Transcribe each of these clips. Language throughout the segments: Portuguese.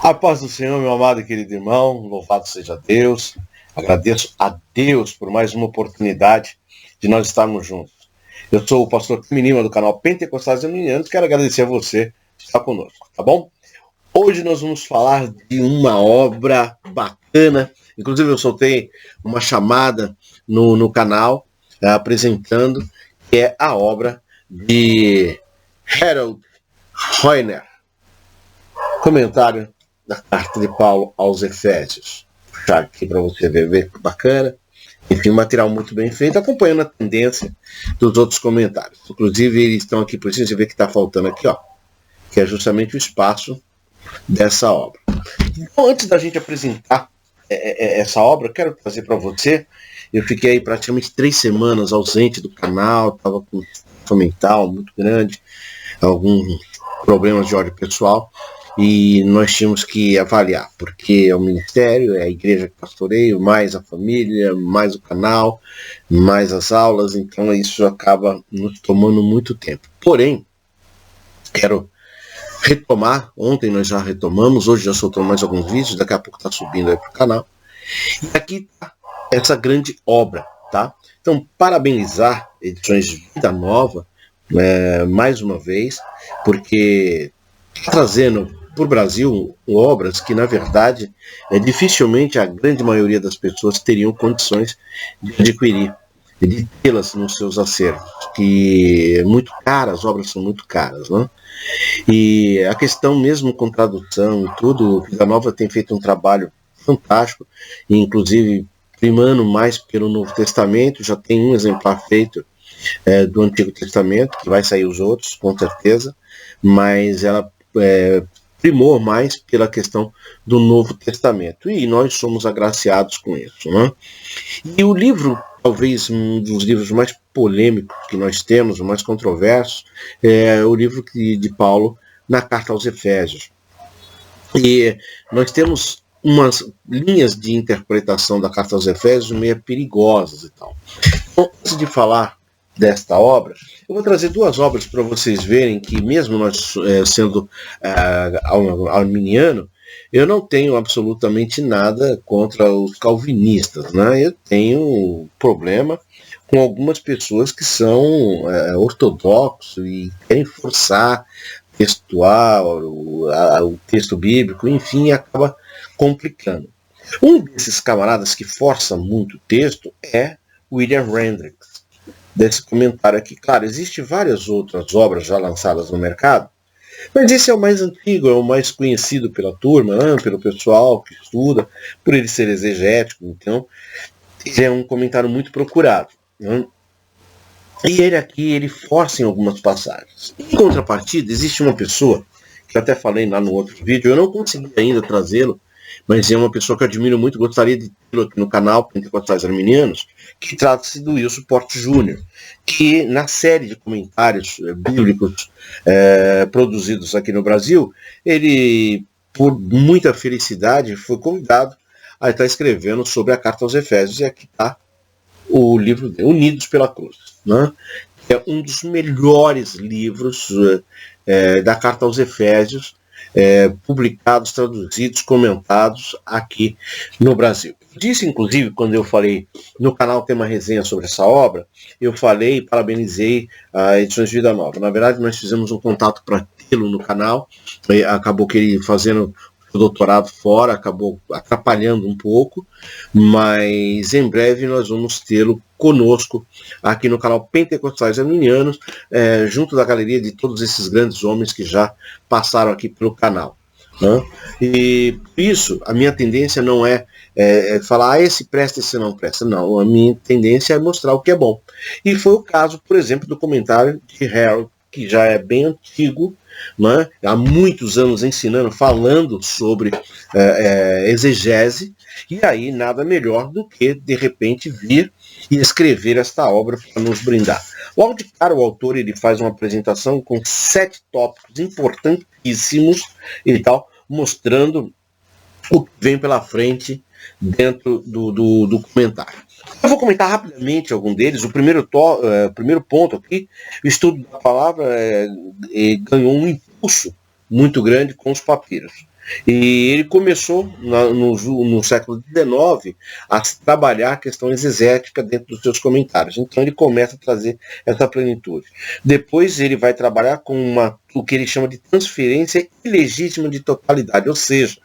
A paz do Senhor, meu amado e querido irmão, louvado seja Deus. Agradeço a Deus por mais uma oportunidade de nós estarmos juntos. Eu sou o pastor Tim Lima do canal Pentecostais Arminianos. Quero agradecer a você que está conosco, tá bom? Hoje nós vamos falar de uma obra bacana. Inclusive eu soltei uma chamada no canal apresentando, que é a obra de Harold Hoehner. Comentário da carta de Paulo aos Efésios. Vou puxar aqui para você ver que bacana. Enfim, material muito bem feito, acompanhando a tendência dos outros comentários. Inclusive, eles estão aqui, por isso você vê que está faltando aqui, ó, que é justamente o espaço dessa obra. Então, antes da gente apresentar essa obra, eu quero trazer para você, eu fiquei aí praticamente 3 semanas ausente do canal, estava com um mental muito grande, alguns problemas de ordem pessoal, e nós tínhamos que avaliar, porque é o ministério, é a igreja que pastoreio, mais a família, mais o canal, mais as aulas, então isso acaba nos tomando muito tempo. Porém, quero retomar, ontem nós já retomamos, hoje já soltamos mais alguns vídeos, daqui a pouco está subindo aí para o canal. E aqui está essa grande obra, tá? Então, parabenizar Edições Vida Nova, mais uma vez, porque está trazendo para o Brasil obras que, na verdade, dificilmente a grande maioria das pessoas teriam condições de adquirir, de tê-las nos seus acervos, que é muito caras, as obras são muito caras, né? E a questão mesmo com tradução e tudo, Vida Nova tem feito um trabalho fantástico, inclusive primando mais pelo Novo Testamento, já tem um exemplar feito do Antigo Testamento, que vai sair os outros, com certeza, mas ela primou mais pela questão do Novo Testamento, e nós somos agraciados com isso, né? E o livro, talvez um dos livros mais polêmicos que nós temos, o mais controverso, é o livro de Paulo na carta aos Efésios. E nós temos umas linhas de interpretação da carta aos Efésios meio perigosas e tal. Então, antes de falar desta obra, eu vou trazer 2 obras para vocês verem que, mesmo nós sendo arminiano, eu não tenho absolutamente nada contra os calvinistas, né? Eu tenho problema com algumas pessoas que são ortodoxos e querem forçar textual, o texto bíblico, enfim, acaba complicando. Um desses camaradas que força muito o texto é William Hendricks, desse comentário aqui. Claro, existem várias outras obras já lançadas no mercado, mas esse é o mais antigo, é o mais conhecido pela turma, né, pelo pessoal que estuda, por ele ser exegético, então ele é um comentário muito procurado, né? E ele aqui, ele força em algumas passagens. Em contrapartida, existe uma pessoa, que eu até falei lá no outro vídeo, eu não consegui ainda trazê-lo, mas é uma pessoa que eu admiro muito, gostaria de tê-lo aqui no canal Pentecostais Arminianos, que trata-se do Wilson Porte Jr., que na série de comentários bíblicos produzidos aqui no Brasil, ele, por muita felicidade, foi convidado a estar escrevendo sobre a carta aos Efésios, e aqui está o livro dele, Unidos pela Cruz, né? É um dos melhores livros da carta aos Efésios, publicados, traduzidos, comentados aqui no Brasil. Disse, inclusive, quando eu falei no canal, tem uma resenha sobre essa obra, eu falei e parabenizei a Edições Vida Nova. Na verdade, nós fizemos um contato para tê-lo no canal, acabou que ele fazendo o doutorado fora, acabou atrapalhando um pouco, mas em breve nós vamos tê-lo conosco aqui no canal Pentecostais Arminianos, junto da galeria de todos esses grandes homens que já passaram aqui pelo canal, né? E por isso, a minha tendência não é falar, esse presta, esse não presta. Não, a minha tendência é mostrar o que é bom. E foi o caso, por exemplo, do comentário de Harold, que já é bem antigo, né? Há muitos anos ensinando, falando sobre exegese, e aí nada melhor do que, de repente, vir e escrever esta obra para nos brindar. Logo de cara, o autor ele faz uma apresentação com 7 tópicos importantíssimos e tal, mostrando o que vem pela frente dentro do comentário. Eu vou comentar rapidamente algum deles. O primeiro ponto aqui, o estudo da palavra ganhou um impulso muito grande com os papiros. E ele começou no século XIX a trabalhar a questão exegética dentro dos seus comentários. Então ele começa a trazer essa plenitude. Depois ele vai trabalhar com o que ele chama de transferência ilegítima de totalidade, ou seja,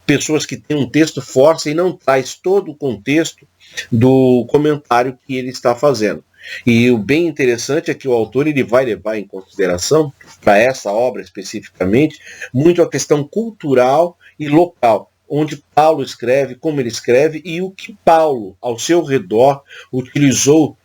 pessoas que têm um texto forte e não traz todo o contexto do comentário que ele está fazendo. E o bem interessante é que o autor ele vai levar em consideração, para essa obra especificamente, muito a questão cultural e local, onde Paulo escreve, como ele escreve, e o que Paulo, ao seu redor, utilizou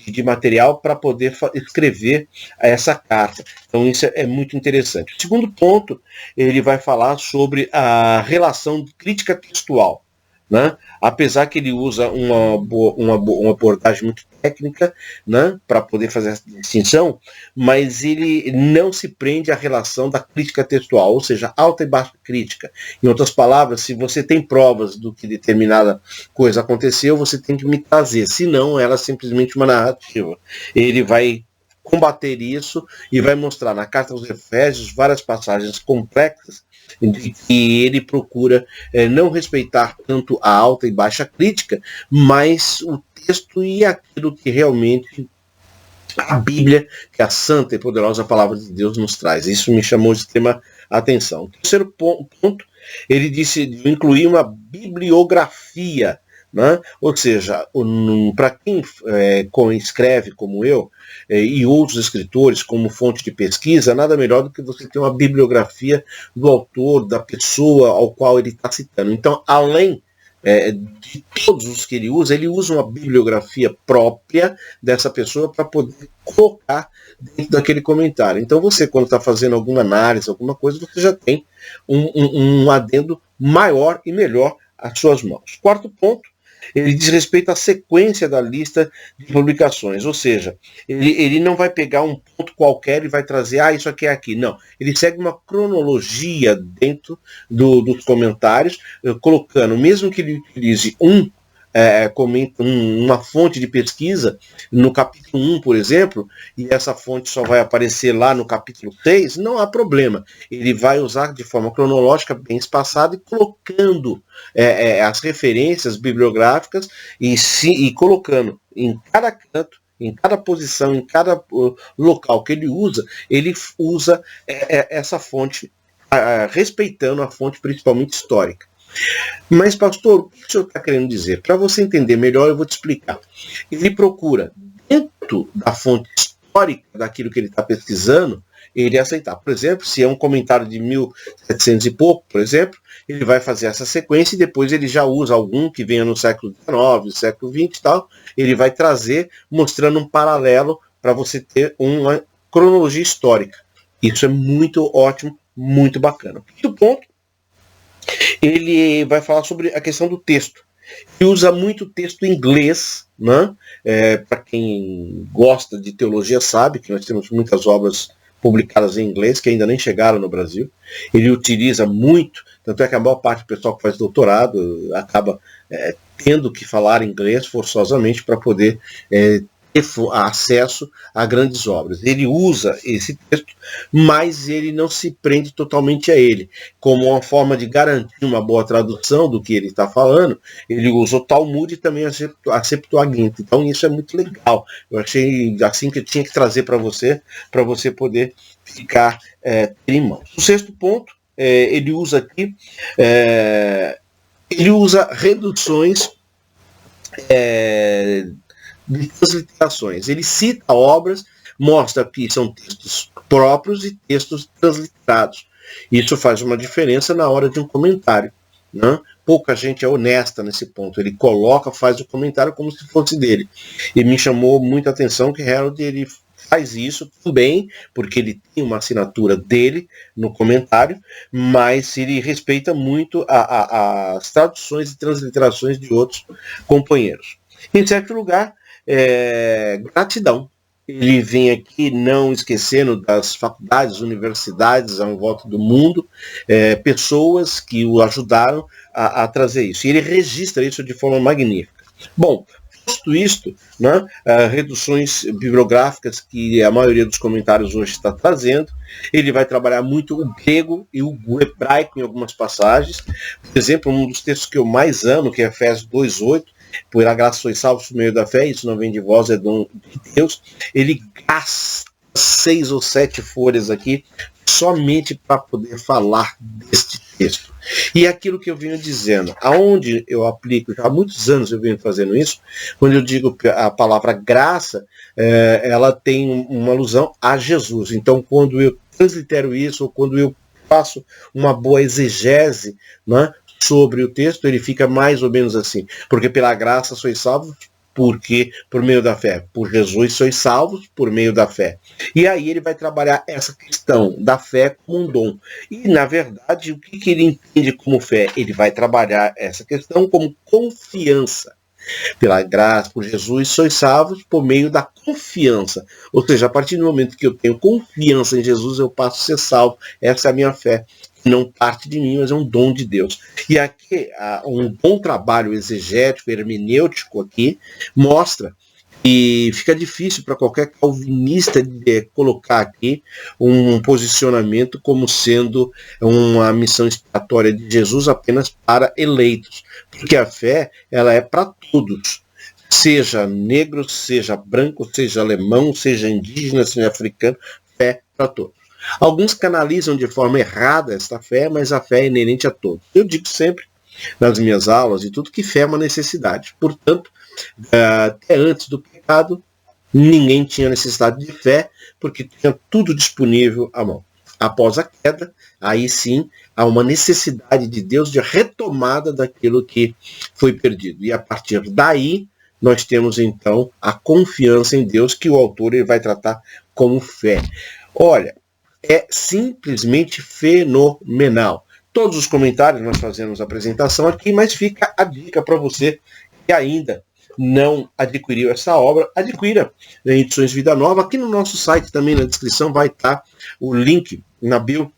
de material para poder escrever essa carta. Então isso é muito interessante. O segundo ponto, ele vai falar sobre a relação de crítica textual. Né? Apesar que ele usa uma abordagem muito técnica, né, para poder fazer essa distinção, mas ele não se prende à relação da crítica textual, ou seja, alta e baixa crítica. Em outras palavras, se você tem provas do que determinada coisa aconteceu, você tem que me trazer, senão ela é simplesmente uma narrativa. Ele vai combater isso e vai mostrar na Carta aos Efésios várias passagens complexas de que ele procura não respeitar tanto a alta e baixa crítica, mas o texto e aquilo que realmente a Bíblia, que é a santa e poderosa palavra de Deus, nos traz. Isso me chamou de extrema atenção. O terceiro ponto, ele disse de incluir uma bibliografia, né? Ou seja, para quem escreve como eu, e outros escritores como fonte de pesquisa, nada melhor do que você ter uma bibliografia do autor, da pessoa ao qual ele está citando. Então, além de todos os que ele usa uma bibliografia própria dessa pessoa para poder colocar dentro daquele comentário. Então você, quando está fazendo alguma análise, alguma coisa, você já tem um adendo maior e melhor às suas mãos. Quarto ponto, ele diz respeito à sequência da lista de publicações, ou seja, ele não vai pegar um ponto qualquer e vai trazer, isso aqui é aqui. Não, ele segue uma cronologia dentro dos comentários, colocando, mesmo que ele utilize uma fonte de pesquisa no capítulo 1, por exemplo, e essa fonte só vai aparecer lá no capítulo 6, não há problema. Ele vai usar de forma cronológica, bem espaçada, e colocando as referências bibliográficas e colocando em cada canto, em cada posição, em cada local que ele usa essa fonte, respeitando a fonte principalmente histórica. Mas, pastor, o que o senhor está querendo dizer? Para você entender melhor, eu vou te explicar. Ele procura, dentro da fonte histórica daquilo que ele está pesquisando, ele aceitar. Por exemplo, se é um comentário de 1700 e pouco, por exemplo, ele vai fazer essa sequência e depois ele já usa algum que venha no século XIX, século XX e tal, ele vai trazer, mostrando um paralelo para você ter uma cronologia histórica. Isso é muito ótimo, muito bacana. Quinto ponto, ele vai falar sobre a questão do texto. Ele usa muito texto em inglês, né? Para quem gosta de teologia sabe que nós temos muitas obras publicadas em inglês que ainda nem chegaram no Brasil. Ele utiliza muito, tanto é que a maior parte do pessoal que faz doutorado acaba tendo que falar inglês forçosamente para poder ter acesso a grandes obras. Ele usa esse texto, mas ele não se prende totalmente a ele. Como uma forma de garantir uma boa tradução do que ele está falando, ele usa o Talmud e também a Septuaginta. Então isso é muito legal. Eu achei assim que eu tinha que trazer para você poder ficar em mãos. O sexto ponto, ele usa aqui, ele usa reduções de transliterações. Ele cita obras, mostra que são textos próprios e textos transliterados. Isso faz uma diferença na hora de um comentário, né? Pouca gente é honesta nesse ponto. Ele faz o comentário como se fosse dele. E me chamou muita atenção que Harold ele faz isso também, porque ele tem uma assinatura dele no comentário, mas ele respeita muito as traduções e transliterações de outros companheiros. Em certo lugar, gratidão. Ele vem aqui não esquecendo das faculdades, universidades ao volta do mundo, pessoas que o ajudaram a trazer isso. E ele registra isso de forma magnífica. Bom, Posto isto, né, reduções bibliográficas que a maioria dos comentários hoje está trazendo, ele vai trabalhar muito o grego e o hebraico em algumas passagens. Por exemplo, um dos textos que eu mais amo, que é Efésios 2:8, por a graça sois salvos por meio da fé, isso não vem de vós, é dom de Deus. Ele gasta 6 ou 7 folhas aqui somente para poder falar deste texto. E é aquilo que eu venho dizendo, aonde eu aplico, já há muitos anos eu venho fazendo isso, quando eu digo a palavra graça, ela tem uma alusão a Jesus. Então, quando eu translitero isso, ou quando eu faço uma boa exegese, né, sobre o texto, ele fica mais ou menos assim, porque pela graça sois salvos, porque por meio da fé, por Jesus sois salvos por meio da fé. E aí ele vai trabalhar essa questão da fé como um dom. E, na verdade, o que ele entende como fé? Ele vai trabalhar essa questão como confiança. Pela graça, por Jesus, sois salvos por meio da confiança. Ou seja, a partir do momento que eu tenho confiança em Jesus, eu passo a ser salvo. Essa é a minha fé. Não parte de mim, mas é um dom de Deus. E aqui, um bom trabalho exegético, hermenêutico aqui, mostra que fica difícil para qualquer calvinista colocar aqui um posicionamento como sendo uma missão expiatória de Jesus apenas para eleitos. Porque a fé, ela é para todos. Seja negro, seja branco, seja alemão, seja indígena, seja africano, fé para todos. Alguns canalizam de forma errada esta fé, mas a fé é inerente a todos. Eu digo sempre, nas minhas aulas e tudo, que fé é uma necessidade. Portanto, até antes do pecado, ninguém tinha necessidade de fé, porque tinha tudo disponível à mão. Após a queda, aí sim, há uma necessidade de Deus de retomada daquilo que foi perdido. E a partir daí, nós temos então a confiança em Deus, que o autor ele vai tratar como fé. Olha, é simplesmente fenomenal. Todos os comentários nós fazemos a apresentação aqui, mas fica a dica para você que ainda não adquiriu essa obra, adquira em Edições Vida Nova. Aqui no nosso site também na descrição vai estar o link na bio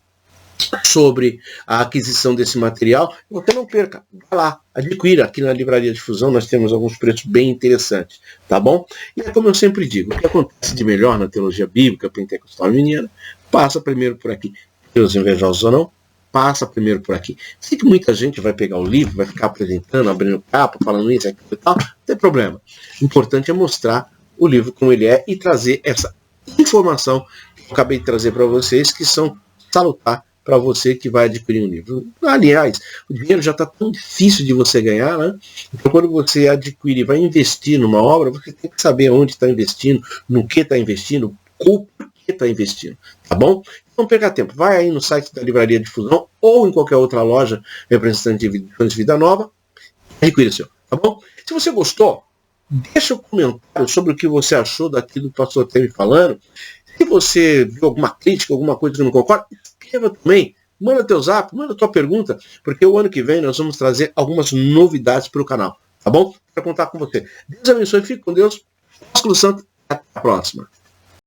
sobre a aquisição desse material. Você não perca, vá lá, adquira. Aqui na Livraria Difusão nós temos alguns preços bem interessantes, tá bom? E é como eu sempre digo, o que acontece de melhor na teologia bíblica pentecostal arminiana, passa primeiro por aqui. Deus invejosos ou não, passa primeiro por aqui. Sei que muita gente vai pegar o livro, vai ficar apresentando, abrindo capa, falando isso, aquilo e tal, não tem problema. O importante é mostrar o livro como ele é e trazer essa informação que eu acabei de trazer para vocês, que são salutar para você que vai adquirir um livro. Aliás, o dinheiro já está tão difícil de você ganhar, né? Então, quando você adquire e vai investir numa obra, você tem que saber onde está investindo, no que está investindo, o porquê está investindo, tá bom? Não perca tempo, vai aí no site da Livraria Difusão ou em qualquer outra loja representante de Vida Nova, adquire o seu, tá bom? Se você gostou, deixa um comentário sobre o que você achou daquilo que o pastor esteve falando. Se você viu alguma crítica, alguma coisa que não concorda, escreva também, manda teu zap, manda tua pergunta, porque o ano que vem nós vamos trazer algumas novidades para o canal, tá bom? Para contar com você. Deus abençoe, fique com Deus, Ósculo Santo, até a próxima.